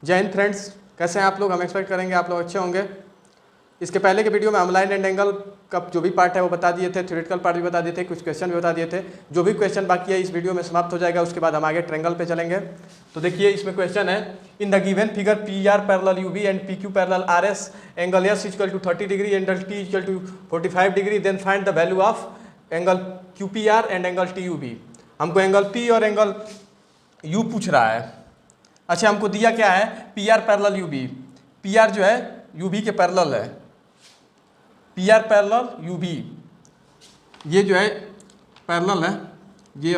जय हिंद फ्रेंड्स, कैसे हैं आप लोग। हम एक्सपेक्ट करेंगे आप लोग अच्छे होंगे। इसके पहले के वीडियो में हम लाइन एंड एंगल का जो भी पार्ट है वो बता दिए थे, थ्योरेटिकल पार्ट भी बता दिए थे, कुछ क्वेश्चन भी बता दिए थे। जो भी क्वेश्चन बाकी है इस वीडियो में समाप्त हो जाएगा, उसके बाद हम आगे ट्रायंगल पे चलेंगे। तो देखिए इसमें क्वेश्चन है, in the given figure P R parallel U B and P Q parallel R S, angle S equal to 30 degree, angle T equal to 45 degree, then find the value of angle Q P R and angle T U B. हमको angle P और angle U पूछ रहा है। अच्छा, हमको दिया क्या है, P R parallel U B. P R जो है यू बी के पैरेलल है, P R parallel U B, ये जो है पैरेलल है, ये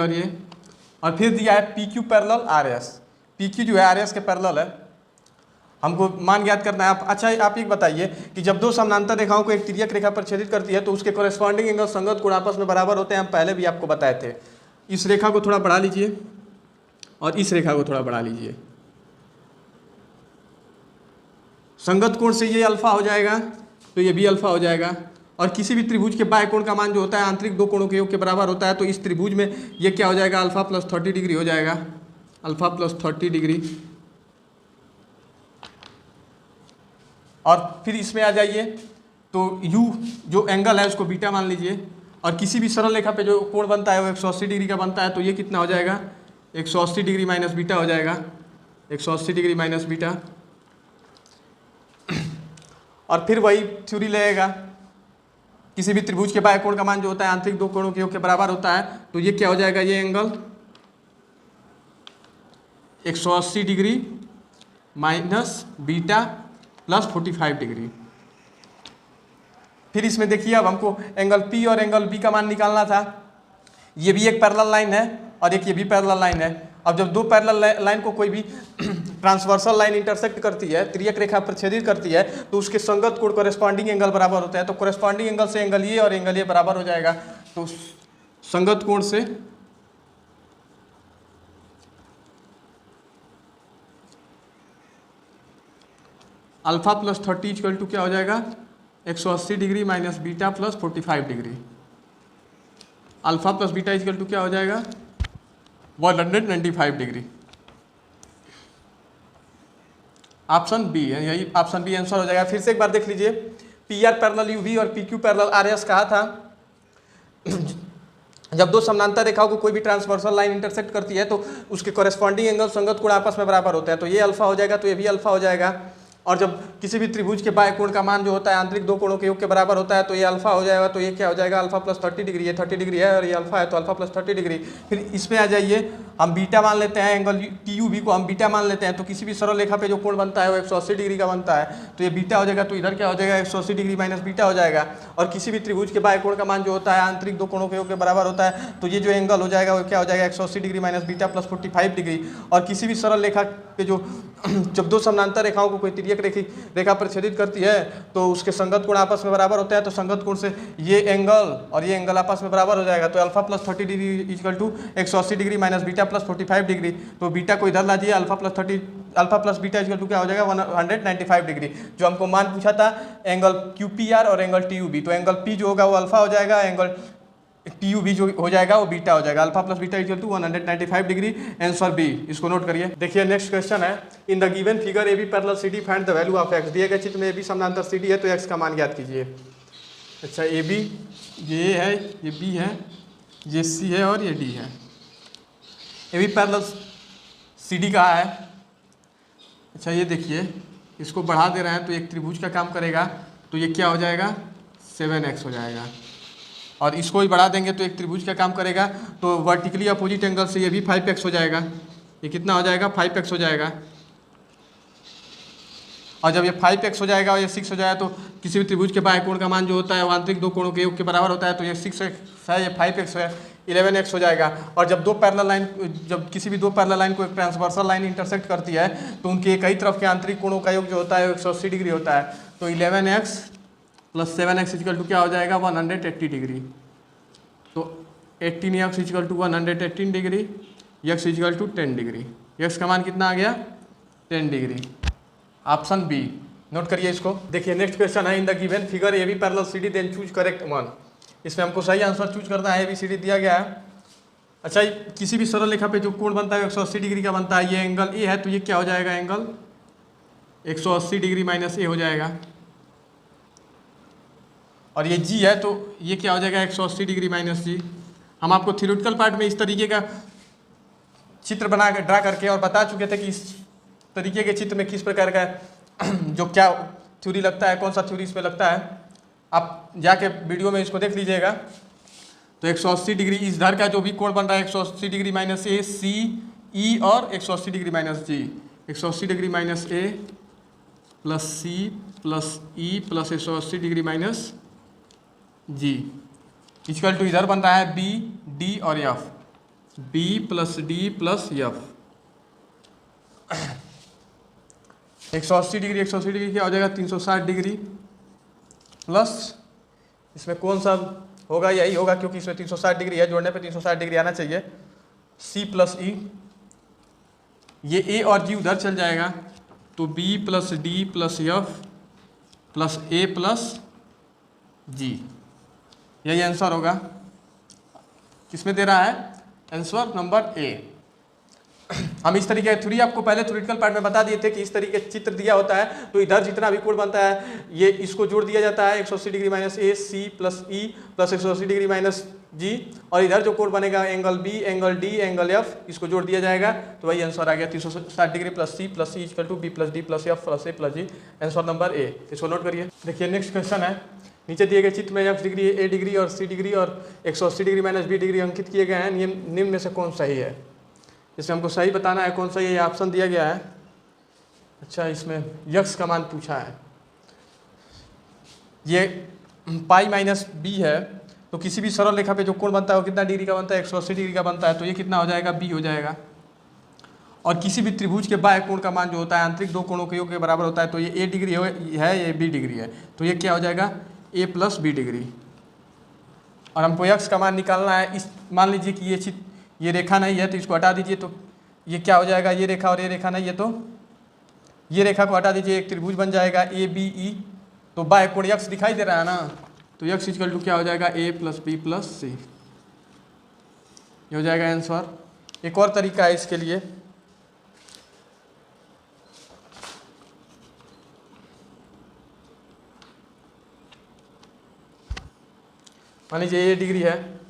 और फिर दिया है P Q parallel R S. P Q जो है आर एस के पैरेलल है। हमको मान ज्ञात करना है। अच्छा आप एक बताइए कि जब दो समानांतर रेखाओं को एक तिर्यक रेखा पर छेदित करती है तो उसके कॉरेस्पॉन्डिंग एंगल संगत कोण आपस में बराबर होते हैं। हम पहले भी आपको बताए थे। इस रेखा को थोड़ा बढ़ा लीजिए और इस रेखा को थोड़ा बढ़ा लीजिए। संगत कोण से ये अल्फा हो जाएगा तो ये भी अल्फा हो जाएगा। और किसी भी त्रिभुज के बाह्य कोण का मान जो होता है आंतरिक दो कोणों के योग के बराबर होता है। तो इस त्रिभुज में ये क्या हो जाएगा, अल्फा प्लस 30 डिग्री हो जाएगा, अल्फा प्लस 30 डिग्री। और फिर इसमें आ जाइए तो u जो एंगल है उसको बीटा मान लीजिए। और किसी भी सरल रेखा पे जो कोण बनता है वो 180 डिग्री का बनता है। तो ये कितना हो जाएगा, 180 डिग्री माइनस बीटा हो जाएगा, 180 डिग्री माइनस बीटा। और फिर वही थ्योरी लगेगा, किसी भी त्रिभुज के बाह्य कोण का मान जो होता है आंतरिक दो कोणों के योग के बराबर होता है। तो ये क्या हो जाएगा, ये angle 180 degree minus beta plus 45 degree. फिर इसमें देखिए अब हमको एंगल पी और एंगल बी का मान निकालना था। ये भी एक पैरेलल लाइन है और एक ये भी पैरेलल लाइन है। अब जब दो पैरेलल लाइन को कोई भी ट्रांसवर्सल लाइन इंटरसेक्ट करती है, त्रियक रेखा पर छेदित करती है, तो उसके संगत कोण कॉरेस्पॉन्डिंग एंगल बराबर होता है। तो कॉरेस्पॉन्डिंग एंगल से एंगल ये और एंगल ये बराबर हो जाएगा। तो संगत कोण से अल्फा प्लस 30 इक्वल टू क्या हो जाएगा, 180 degree minus beta plus 45 degree. Alpha plus beta equal to क्या हो जाएगा, 195 डिग्री। ऑप्शन बी है, यही ऑप्शन बी आंसर हो जाएगा। फिर से एक बार देख लीजिए, P R parallel U B और P Q parallel R S कहा था। जब दो समानांतर रेखाओं को कोई भी ट्रांसवर्सल लाइन इंटरसेक्ट करती है तो उसके कॉरेस्पॉन्डिंग एंगल संगत कोण आपस में बराबर होते हैं। तो ये अल्फा हो जाएगा तो ये भी अल्फा हो जाएगा। और जब किसी भी त्रिभुज के बाह्य कोण का मान जो होता है आंतरिक दो कोणों के योग के बराबर होता है तो ये अल्फा हो जाएगा। तो ये क्या हो जाएगा, अल्फा प्लस 30 डिग्री। ये 30 डिग्री है और ये अल्फा है तो अल्फा प्लस 30 डिग्री। फिर इसमें आ जाइए, हम बीटा मान लेते हैं, एंगल टी यू बी को हम बीटा मान लेते हैं। तो किसी भी सरल रेखा पे जो कोण बनता है वो 180 डिग्री का बनता है। तो ये बीटा हो जाएगा। तो इधर क्या हो जाएगा, 180 डिग्री माइनस बीटा हो जाएगा। और किसी भी त्रिभुज के बाह्य कोण का मान जो होता है आंतरिक दो कोणों के योग के बराबर होता है। तो ये जो एंगल हो जाएगा वो क्या हो जाएगा, 180 degree minus beta plus 45 degree. और किसी भी सरल रेखा पे जो जब दो समानांतर रेखाओं को कोई तिर्यक रेखा पर छेदित करती है तो उसके संगत कोण आपस में बराबर होते हैं। तो संगत कोण से ये एंगल और ये एंगल आपस में बराबर हो जाएगा। तो alpha plus 30 degree equal to 180 degree minus beta plus 45 degree. तो बीटा को इधर लाजिए, alpha plus beta equal to क्या हो जाएगा, 195 डिग्री। जो हमको मान पूछा था एंगल क्यू पी आर और एंगल टी यू बी। तो एंगल पी जो होगा वो अल्फा हो जाएगा, एंगल टी यू बी जो हो जाएगा वो बीटा हो जाएगा। Alpha plus beta equal to 195 degree. Answer B, इसको नोट करिए। देखिए नेक्स्ट क्वेश्चन है, in the given figure A B parallel C D find the value of X. दिए गए चित्र में ए बी समानांतर सी डी है तो एक्स का मान ज्ञात कीजिए। अच्छा, ए बी ये ए है, ये बी है, ये सी है और ये डी है। A B parallel C D कहा है। अच्छा ये देखिए, इसको बढ़ा दे रहे हैं तो एक त्रिभुज का काम करेगा। तो ये क्या हो जाएगा, 7x हो जाएगा। और इसको भी बढ़ा देंगे तो एक त्रिभुज का काम करेगा। तो वर्टिकली अपोजिट एंगल से ये भी 5x हो जाएगा। ये कितना हो जाएगा, 5x हो जाएगा। और जब ये 5x हो जाएगा और ये 6 हो जाएगा तो किसी भी त्रिभुज के बाह्य कोण का मान जो होता है वो आंतरिक दो कोणों के योग के बराबर होता है। तो ये 6x है, ये 5x है, 11x हो जाएगा। और जब किसी भी दो पैरेलल लाइन को एक ट्रांसवर्सल लाइन इंटरसेक्ट करती है तो उनके कई तरफ के आंतरिक कोणों का योग जो होता है 180 डिग्री होता है। तो 11x plus 7x equal to क्या हो जाएगा, 180 डिग्री। तो 18x equal to 118 degree, x equal to 10 degree. x का मान कितना आ गया, 10 डिग्री। ऑप्शन बी, नोट करिए इसको। देखिए नेक्स्ट क्वेश्चन है, in the given figure A B parallel C D then choose correct one. इसमें हमको सही आंसर चूज करना है। ए बी सी डी दिया गया है। अच्छा, किसी भी सरल रेखा पे जो कोण बनता है 180 डिग्री का बनता है। ये एंगल ए है तो ये क्या हो जाएगा, एंगल 180 डिग्री माइनस ए हो जाएगा। और ये जी है तो ये क्या हो जाएगा 180 डिग्री माइनस जी। हम आपको थ्योरेटिकल पार्ट में इस तरीके का चित्र बना कर ड्रा करके और बता चुके थे कि इस तरीके के चित्र में किस प्रकार का जो क्या थ्योरी लगता है, कौन सा थ्योरी इसमें लगता है। आप जाके वीडियो में इसको देख लीजिएगा। तो 180 डिग्री इस धर का जो भी कोण बन रहा है 180 degree minus A C E और 180 degree minus G. 180 degree minus A plus C plus E plus 180 degree minus G equal to इधर बन रहा है बी डी और F. B plus D plus F. 180 degree 180 degree क्या हो जाएगा 360 degree plus इसमें कौन सा होगा, यही होगा क्योंकि इसमें 360 डिग्री है, जोड़ने पे 360 डिग्री आना चाहिए। सी प्लस ई, ये ए और जी उधर चल जाएगा तो B plus D plus F plus A plus G, यही आंसर होगा। किसमें दे रहा है आंसर नंबर ए। हम इस तरीके थ्योरी आपको पहले थ्योरेटिकल पार्ट में बता दिए थे कि इस तरीके चित्र दिया होता है तो इधर जितना भी कोण बनता है ये इसको जोड़ दिया जाता है 180 degree minus A C plus E plus 180 degree minus G, और इधर जो कोण बनेगा angle B angle D angle F इसको जोड़ दिया जाएगा तो वही आंसर आ गया 360 degree plus C equal to B plus D plus F plus A plus G, answer number A. इसको नोट करिए। देखिए नेक्स्ट क्वेश्चन है, नीचे दिए गए चित्र में एक्स डिग्री ए डिग्री और सी डिग्री और 180 डिग्री माइनस बी डिग्री अंकित किए गए हैं, निम्न में से कौन सही है। इसमें हमको सही बताना है कौन सा ये ऑप्शन दिया गया है। अच्छा इसमें यक्स का मान पूछा है, ये पाई माइनस बी है तो किसी भी सरल रेखा पे जो कोण बनता है वो कितना डिग्री का बनता है 180 डिग्री का बनता है तो ये कितना हो जाएगा बी हो जाएगा। और किसी भी त्रिभुज के बाह्य कोण का मान जो होता है आंतरिक दो कोणों के योग के बराबर होता है तो ये ए डिग्री है ये बी डिग्री है तो ये क्या हो जाएगा ए प्लस बी डिग्री। और हमको यक्स का मान निकालना है। इस मान लीजिए कि ये रेखा नहीं है तो इसको हटा दीजिए तो ये क्या हो जाएगा, ये रेखा और ये रेखा नहीं है तो ये रेखा को हटा दीजिए, एक त्रिभुज बन जाएगा ए बी ई। तो बाह्य कोण यक्स दिखाई दे रहा है ना तो यक्स इक्वल टू क्या हो जाएगा ए प्लस बी प्लस सी, ये हो जाएगा आंसर। एक और तरीका है इसके लिए, मान लीजिए ये डिग्री है,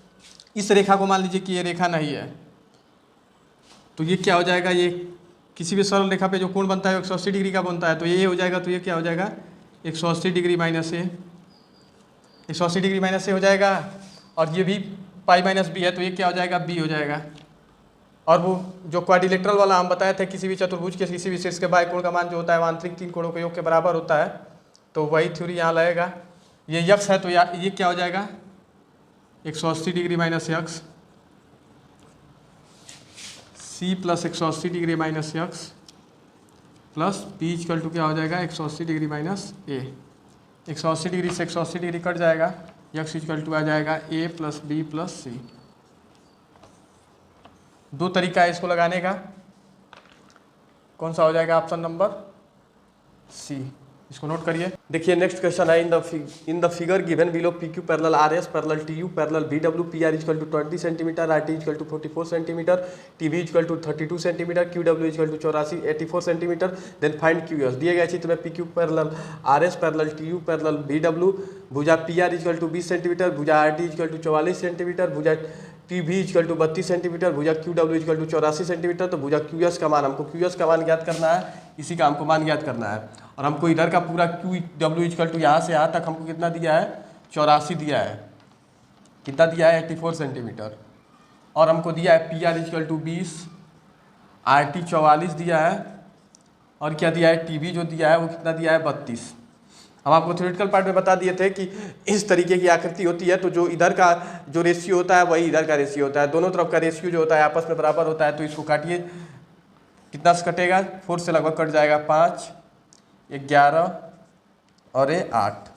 इस रेखा को मान लीजिए कि ये रेखा नहीं है तो ये क्या हो जाएगा, ये किसी भी सरल रेखा पे जो कोण बनता है 180 डिग्री का बनता है तो ये हो जाएगा तो ये क्या हो जाएगा 180 डिग्री माइनस ए, 180 डिग्री माइनस ए हो जाएगा। और ये भी पाई माइनस बी है तो ये क्या हो जाएगा बी हो जाएगा। और वो जो क्वाड्रिलेटरल वाला हम बताए थे किसी भी चतुर्भुज के किसी भी शीर्ष के बाह्य कोण का मान जो होता है वो आंतरिक तीन कोणों के योग के बराबर होता है तो वही थ्योरी यहाँ लगेगा। ये यक्स है तो ये क्या हो जाएगा 180 degree minus X C plus 180 degree minus X plus P equal to क्या हो जाएगा 180 डिग्री माइनस ए। 180 डिग्री से 180 डिग्री कट जाएगा, यक्स इक्वल टू आ जाएगा ए प्लस बी प्लस सी। दो तरीका है इसको लगाने का, कौन सा हो जाएगा ऑप्शन नंबर सी। इसको नोट करिए। देखिए नेक्स्ट क्वेश्चन है, in the figure given below P Q parallel R S parallel T U parallel B W P R equal to 20 centimetre R T equal to 44 centimetre T V equal to 32 centimetre Q W equal to 84 centimetre then find Q S. दिए गए चित्र में P Q parallel R S parallel T U parallel B W, भुजा P R equal to 20 centimetre, भुजा R T equal to 44 centimetre, भुजा T V equal to 32 centimetre, भुजा Q W equal to 84 centimetre. तो भुजा Q S का मान, हमको Q S का मान ज्ञात करना है, इसी का हमको मान ज्ञात करना है। और हमको इधर का पूरा क्यू डब्ल्यू इक्वल टू यहाँ से यहाँ तक हमको कितना दिया है 84 दिया है, कितना दिया है 84 सेंटीमीटर। और हमको दिया है P R equal to 20, R T 44 दिया है और क्या दिया है टी वी जो दिया है वो कितना दिया है 32। हम आपको थ्योरेटिकल पार्ट में बता दिए थे कि इस तरीके की आकृति होती है तो जो इधर का जो रेशियो होता है वही इधर का रेशियो होता है, दोनों तरफ का रेशियो जो होता है आपस में बराबर होता है। तो इसको काटिए, कितना से कटेगा 4 से लगभग कट जाएगा 5, 11 और ये 8,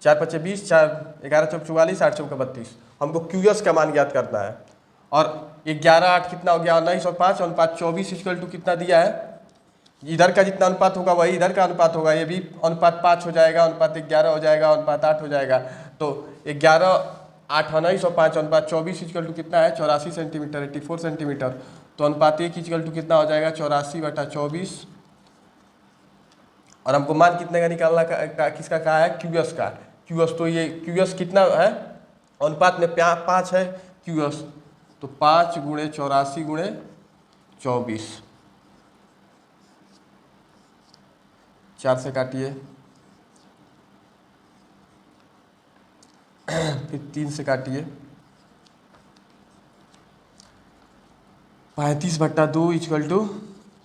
4 5 20, 4 11 चौक 44, 8 चौक 32। हमको क्यू एस का मान ज्ञात करना है। और ये 11 8 कितना हो गया 19 और 5 अनुपात 24 इक्वल टू कितना दिया है, इधर का जितना अनुपात होगा वही इधर का अनुपात होगा, ये भी अनुपात 5 हो जाएगा, अनुपात 11 हो जाएगा, अनुपात 8 हो जाएगा। तो 11 8 19 और 5 अनुपात 24 इक्वल टू कितना है 84 सेंटीमीटर 84 सेंटीमीटर। तो अनुपात 1 इक्वल टू कितना हो जाएगा 84/24 और हमको मान कितने का निकालना किसका कहा है, क्यू एस का। क्यू एस तो ये क्यू एस कितना है, अनुपात में 5 है क्यू एस, तो 5 गुणे 84 गुणे 24, 4 से काटिए, फिर 3 से काटिए, 35/2 इक्वल टू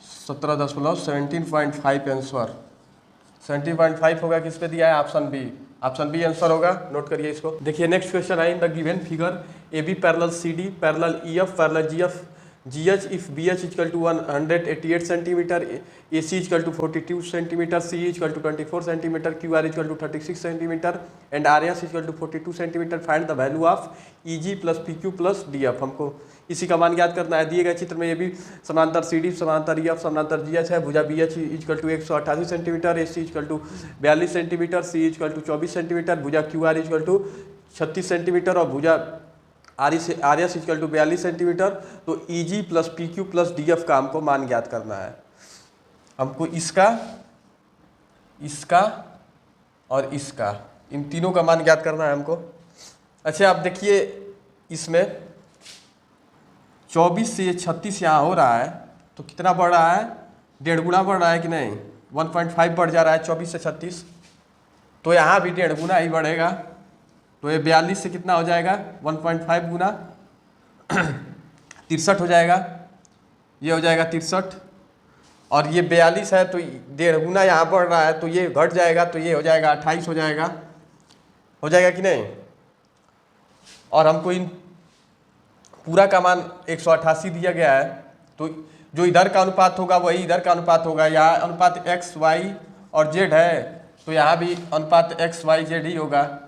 17.17.5 आंसर। 17.5 होगा, किस पे दिया है, option B. Option B answer होगा, नोट करिए इसको। देखिए नेक्स्ट क्वेश्चन है, in the given figure A B parallel C D parallel E F parallel G F G H if B H equal to 188 centimetre, A C equal to 42 centimetre, C equal to 24 centimetre, Q R equal to 36 centimetre and R S equal to 42 centimetre, find the value of E G plus P Q plus D F. हमको इसी का मान ज्ञात करना है। दिए गए चित्र में ये भी समांतर सी डी समांतर ई एफ समांतर जी एच है। भुजा B H equal to 188 centimetre, A C equal to 42 centimetre, C equal to 24 centimetre, भुजा Q R equal to 36 centimetre और भुजा R S equal to 42 centimetre. तो E G plus P Q plus D F का हमको मान ज्ञात करना है। हमको इसका, इसका और इसका, इन तीनों का मान ज्ञात करना है हमको। अच्छा आप देखिए, इसमें 24 से 36 यहाँ हो रहा है, तो कितना बढ़ रहा है, 1.5 गुना बढ़ रहा है कि नहीं, 1.5 बढ़ जा रहा है 24 से 36, तो यहाँ भी 1.5 गुना ही बढ़ेगा। तो ये 42 से कितना हो जाएगा, 1.5 गुना 63 हो जाएगा, ये हो जाएगा 63। और ये 42 है तो 1.5 गुना यहाँ बढ़ रहा है, तो ये घट जाएगा, तो ये हो जाएगा 28 हो जाएगा कि नहीं। और हमको इन पूरा का मान 188 दिया गया है, तो जो इधर का अनुपात होगा वही इधर का अनुपात होगा। यहाँ अनुपात एक्स वाई और जेड है, तो यहाँ भी अनुपात एक्स वाई जेड ही होगा।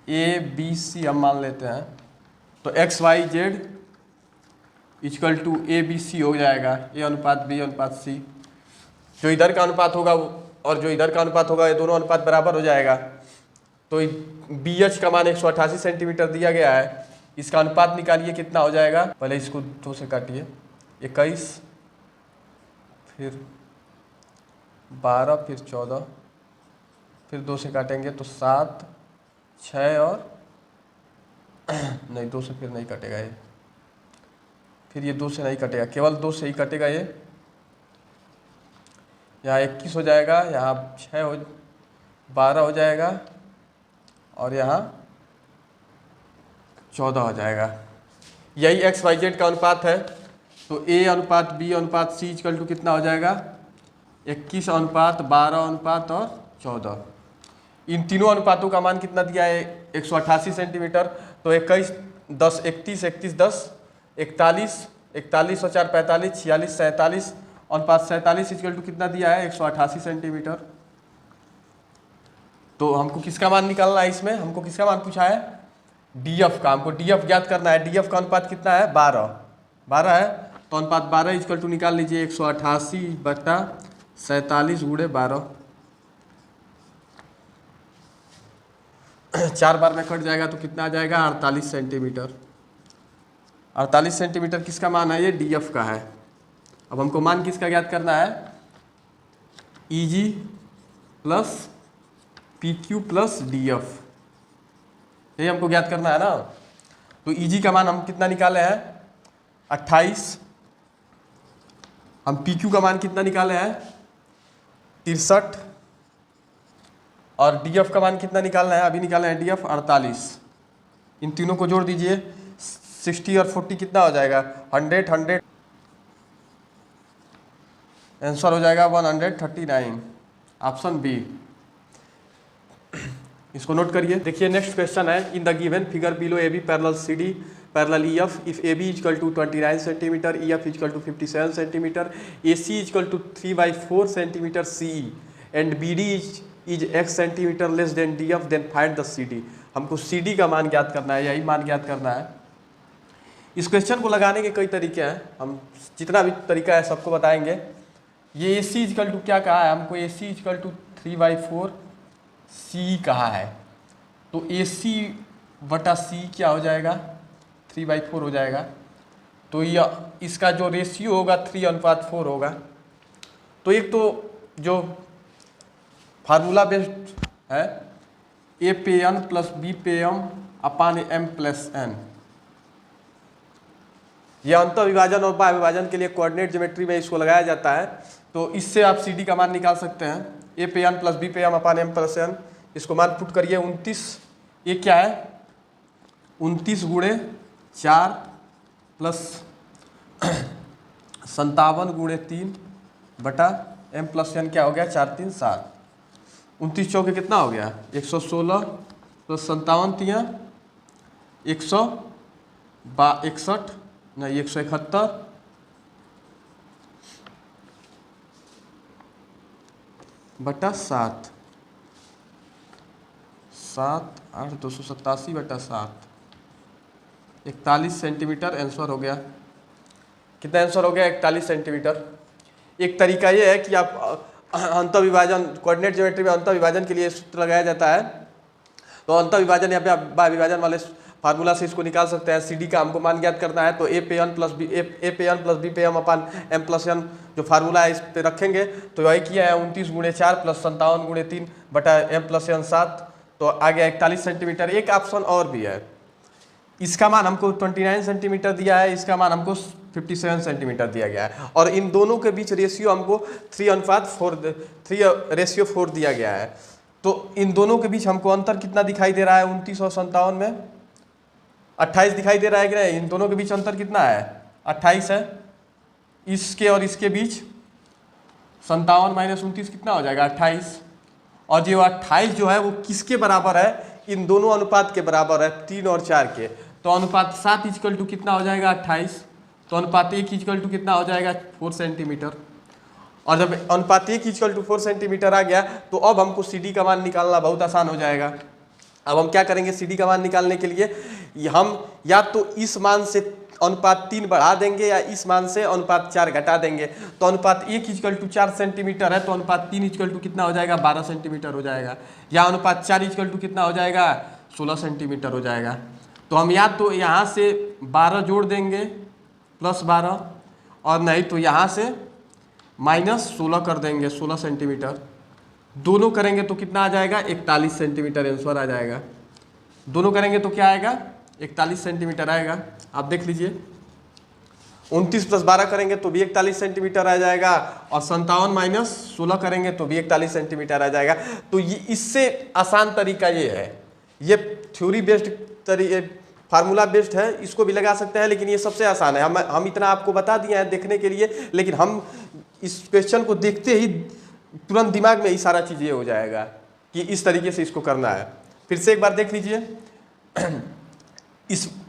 ए बी सी हम मान लेते हैं, तो X Y Z equal to A B C हो जाएगा, ए अनुपात बी अनुपात सी। जो इधर का अनुपात होगा और जो इधर का अनुपात होगा, ये दोनों अनुपात बराबर हो जाएगा। तो बी एच का मान 188 सेंटीमीटर दिया गया है, इसका अनुपात निकालिए कितना हो जाएगा। पहले इसको 2 से काटिए, 21 फिर 12 फिर 14 फिर 2 से काटेंगे तो 7 6 और नहीं 2 से फिर नहीं कटेगा ये, फिर ये 2 से नहीं कटेगा, केवल 2 से ही कटेगा ये। यहाँ 21 हो जाएगा, यहाँ 6 हो 12 हो जाएगा और यहाँ 14 हो जाएगा। यही एक्स वाई जेड का अनुपात है। तो ए अनुपात बी अनुपात सी इक्वल टू कितना हो जाएगा, 21 अनुपात 12 अनुपात और 14। इन तीनों अनुपातों का मान कितना दिया है, 188 सेंटीमीटर। तो 21 10 31 31 10 41 41 और 4 45 46 47 अनुपात 47 इक्वल टू कितना दिया है, 188 सेंटीमीटर। तो हमको किसका मान निकालना है, इसमें हमको किसका मान पूछा है, डी एफ का। हमको डी एफ ज्ञात करना है। डी एफ का अनुपात कितना है, 12 है, तो अनुपात 12 इक्वल टू निकाल लीजिए 188/47 गुणे 12। 4 बार में कट जाएगा तो कितना आ जाएगा, 48 सेंटीमीटर। 48 सेंटीमीटर किसका मान है, ये डी एफ का है। अब हमको मान किसका ज्ञात करना है, E G plus P Q plus D F, ये हमको ज्ञात करना है ना। तो ई जी का मान हम कितना निकाले हैं, 28। हम पी क्यू का मान कितना निकाले हैं, 63। और डी एफ का मान कितना निकालना है, अभी निकालना है डी एफ 48। इन तीनों को जोड़ दीजिए, 60 और 40 कितना हो जाएगा, 100 आंसर हो जाएगा 139, ऑप्शन बी। इसको नोट करिए। देखिए नेक्स्ट क्वेश्चन है, in the given figure below A B parallel C D parallel E F if A B equal to 29 centimetre, E F equal to 57 centimetre, A C equal to 3/4 centimetre C and B D is x centimetre less than D F, then find the C D. हमको C D का मान ज्ञात करना है, यही मान ज्ञात करना है। इस क्वेश्चन को लगाने के कई तरीके हैं, हम जितना भी तरीका है सबको बताएंगे। ये ए सी इक्वल टू क्या कहा है हमको, ए सी इक्वल टू 3/4 सी कहा है। तो ए सी बटा सी क्या हो जाएगा, 3/4 हो जाएगा। तो यह इसका जो रेशियो होगा 3:4 होगा। तो एक तो जो फार्मूला बेस्ड है ए पे एन प्लस बी पे एम अपान एम प्लस एन, यह अंतर विभाजन और बाह्य विभाजन के लिए कोऑर्डिनेट ज्योमेट्री में इसको लगाया जाता है। तो इससे आप सी डी का मान निकाल सकते हैं, ए पे एन प्लस बी पे एम अपान एम प्लस एन। इसको मान पुट करिए 29, ये क्या है 29 गुणे 4 प्लस 57 गुणे 3 बटा एम प्लस एन क्या हो गया 4 3 7। 29 चौके कितना हो गया 116 प्लस 57 तिया 161 नहीं 171 बटा 7 7 8 287 बटा 7 41 सेंटीमीटर आंसर हो गया। कितना आंसर हो गया 41 सेंटीमीटर। एक तरीका ये है कि आप अंतर विभाजन कोऑर्डिनेट ज्योमेट्री में अंतर विभाजन के लिए सूत्र लगाया जाता है, तो अंतर विभाजन यहाँ पे आप बाह्य विभाजन वाले फार्मूला से इसको निकाल सकते हैं। सी डी का हमको मान ज्ञात करना है, तो ए पे एन प्लस बी पे एम अपान एम प्लस एन जो फार्मूला है इस पे रखेंगे। तो वही किया है 29 गुणे 4 प्लस 57 गुणे 3 बटा एम प्लस एन 7, तो आ गया 41 सेंटीमीटर। एक ऑप्शन और भी है, इसका मान हमको 29 सेंटीमीटर दिया है, इसका मान हमको 57 सेंटीमीटर दिया गया है, और इन दोनों के बीच रेशियो हमको 3:4 दिया गया है। तो इन दोनों के बीच हमको अंतर कितना दिखाई दे रहा है 29 और 57 में 28 दिखाई दे रहा है कि नहीं। इन दोनों के बीच अंतर कितना है 28 है, इसके और इसके बीच 57 माइनस 29 कितना हो जाएगा 28, और जो 28 जो है वो किसके बराबर है इन दोनों अनुपात के बराबर है 3 और 4 के। तो अनुपात 7 इक्वल टू कितना हो जाएगा 28, तो अनुपात 1 इक्वल टू कितना हो जाएगा 4 सेंटीमीटर। और जब अनुपात 1 इक्वल टू 4 सेंटीमीटर आ गया तो अब हमको सी डी का मान निकालना बहुत आसान हो जाएगा। अब हम क्या करेंगे सी डी का मान निकालने के लिए हम या तो इस मान से अनुपात 3 बढ़ा देंगे या इस मान से अनुपात 4 घटा देंगे। तो अनुपात 1 इक्वल टू 4 सेंटीमीटर है, तो अनुपात 3 इक्वल टू कितना हो जाएगा 12 सेंटीमीटर हो जाएगा, या अनुपात 4 इक्वल टू कितना हो जाएगा 16 सेंटीमीटर हो जाएगा। तो हम या तो यहाँ से 12 जोड़ देंगे प्लस 12, और नहीं तो यहाँ से माइनस 16 कर देंगे 16 सेंटीमीटर। दोनों करेंगे तो कितना आ जाएगा 41 सेंटीमीटर आंसर आ जाएगा। दोनों करेंगे तो क्या आएगा 41 सेंटीमीटर आएगा। आप देख लीजिए 29 प्लस 12 करेंगे तो भी 41 सेंटीमीटर आ जाएगा, और 57 माइनस 16 करेंगे तो भी 41 सेंटीमीटर आ जाएगा। तो ये इससे आसान तरीका ये है, ये थ्योरी बेस्ड फार्मूला बेस्ड है, इसको भी लगा सकते हैं, लेकिन ये सबसे आसान है। हम इतना आपको बता दिए हैं देखने के लिए, लेकिन हम इस क्वेश्चन को देखते ही तुरंत दिमाग में ही सारा चीज़ ये हो जाएगा कि इस तरीके से इसको करना है। फिर से एक बार देख लीजिए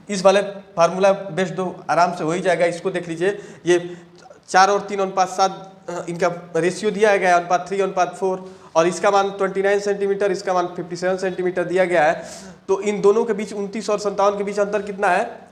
इस वाले फार्मूला बेस्ड दो आराम से हो ही जाएगा। इसको देख लीजिए, ये 4 और 3 अनुपात 7 इनका रेशियो दिया गया है, अनुपात 3:4, और इसका मान 29 सेंटीमीटर, इसका मान 57 सेंटीमीटर दिया गया है। तो इन दोनों के बीच 29 और 57 के बीच अंतर कितना है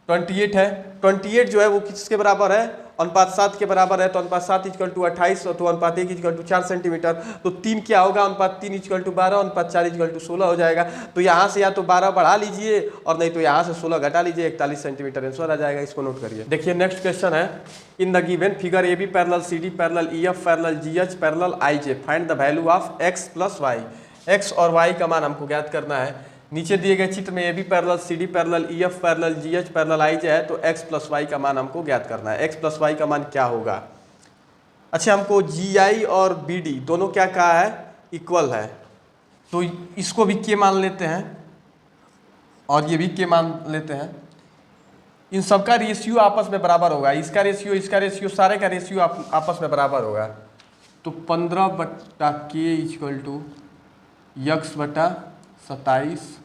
28 है। 28 जो है वो किसके बराबर है अनुपात 7 के बराबर है, तो अनुपात 7 इक्वल टू 28, तो अनुपात 1 इक्वल टू 4 सेंटीमीटर। तो 3 क्या होगा अनुपात 3 इक्वल टू 12, अनुपात 4 इक्वल टू 16 हो जाएगा। तो यहाँ से या तो 12 बढ़ा लीजिए और नहीं तो यहाँ से 16 घटा लीजिए, 41 सेंटीमीटर आंसर आ जाएगा। इसको नोट करिए। देखिए नेक्स्ट क्वेश्चन है, in the given figure A B parallel C D parallel E F parallel G H parallel I J find the value of X plus Y. X और Y का मान हमको ज्ञात करना है। नीचे दिए गए चित्र में A B parallel C D parallel E F parallel G H parallel I J है, तो एक्स प्लस वाई का मान हमको ज्ञात करना है। एक्स प्लस वाई का मान क्या होगा। अच्छा, हमको जी आई और बी डी दोनों क्या कहा है इक्वल है, तो इसको भी के मान लेते हैं और ये भी के मान लेते हैं। इन सबका रेशियो आपस में बराबर होगा, इसका रेशियो सारे का रेशियो आपस में बराबर होगा। तो 15/k इक्वल टू यक्स बटा 27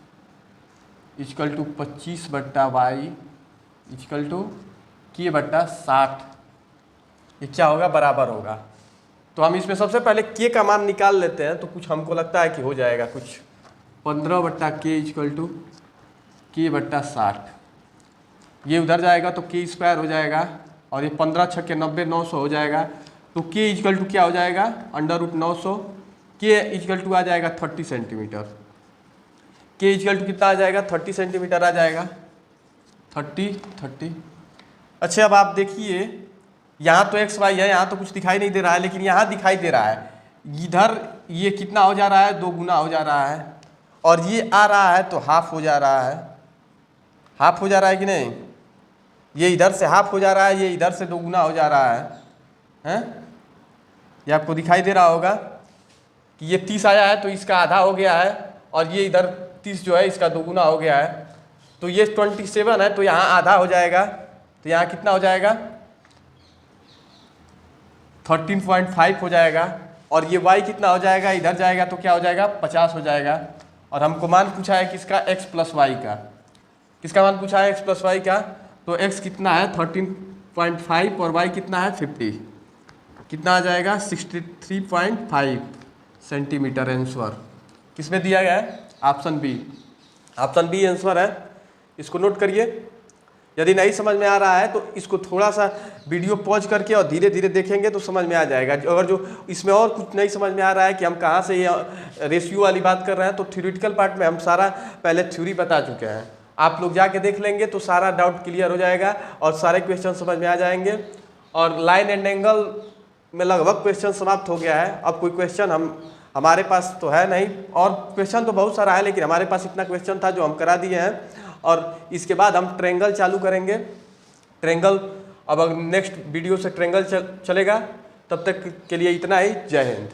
equal to 25/y equal to k बटा 60, ये क्या होगा बराबर होगा। तो हम इसमें सबसे पहले k का मान निकाल लेते हैं, तो कुछ हमको लगता है कि हो जाएगा कुछ 15/k इक्वल टू k बटा 60, ये उधर जाएगा तो k स्क्वायर हो जाएगा, और ये 15 × 6 = 90, 900 हो जाएगा। तो k इक्वल टू क्या हो जाएगा √900, k इक्वल टू आ जाएगा 30 सेंटीमीटर। k इक्वल टू कितना आ जाएगा 30 सेंटीमीटर आ जाएगा, 30। अच्छा, अब आप देखिए यहाँ तो एक्स वाई है, यहाँ तो कुछ दिखाई नहीं दे रहा है, लेकिन यहाँ दिखाई दे रहा है। इधर ये कितना हो जा रहा है, 2 गुना हो जा रहा है, और ये आ रहा है तो हाफ हो जा रहा है। हाफ हो जा रहा है कि नहीं? ये इधर से हाफ हो जा रहा है, ये इधर से 2 गुना हो जा रहा है, हैं? ये आपको दिखाई दे रहा होगा कि ये 30 आया है तो इसका आधा हो गया है, और ये इधर 30 जो है इसका 2 गुना हो गया है। तो ये 27 है तो यहाँ आधा हो जाएगा, तो यहाँ कितना हो जाएगा, 13.5 हो जाएगा। और ये y कितना हो जाएगा, इधर जाएगा तो क्या हो जाएगा, 50 हो जाएगा। और हमको मान पूछा है किसका, x प्लस वाई का। किसका मान पूछा है, x प्लस वाई का। तो x कितना है 13.5 और y कितना है 50, कितना आ जाएगा 63.5 सेंटीमीटर आंसर। किस में दिया गया है, option B. Option B answer है, इसको नोट करिए। यदि नहीं समझ में आ रहा है तो इसको थोड़ा सा वीडियो पॉज करके और धीरे धीरे देखेंगे तो समझ में आ जाएगा। अगर जो इसमें और कुछ नहीं समझ में आ रहा है कि हम कहाँ से ये रेशियो वाली बात कर रहे हैं, तो थ्योरेटिकल पार्ट में हम सारा पहले थ्योरी बता चुके हैं। आप लोग जाके देख लेंगे तो सारा डाउट क्लियर हो जाएगा और सारे क्वेश्चन समझ में आ जाएंगे। और लाइन एंड एंगल में लगभग क्वेश्चन समाप्त हो गया है। अब कोई क्वेश्चन हमारे पास तो है नहीं, और क्वेश्चन तो बहुत सारा है, लेकिन हमारे पास इतना क्वेश्चन था जो हम करा दिए हैं। और इसके बाद हम ट्रायंगल चालू करेंगे। ट्रायंगल अब नेक्स्ट वीडियो से ट्रायंगल चलेगा। तब तक के लिए इतना ही। जय हिंद।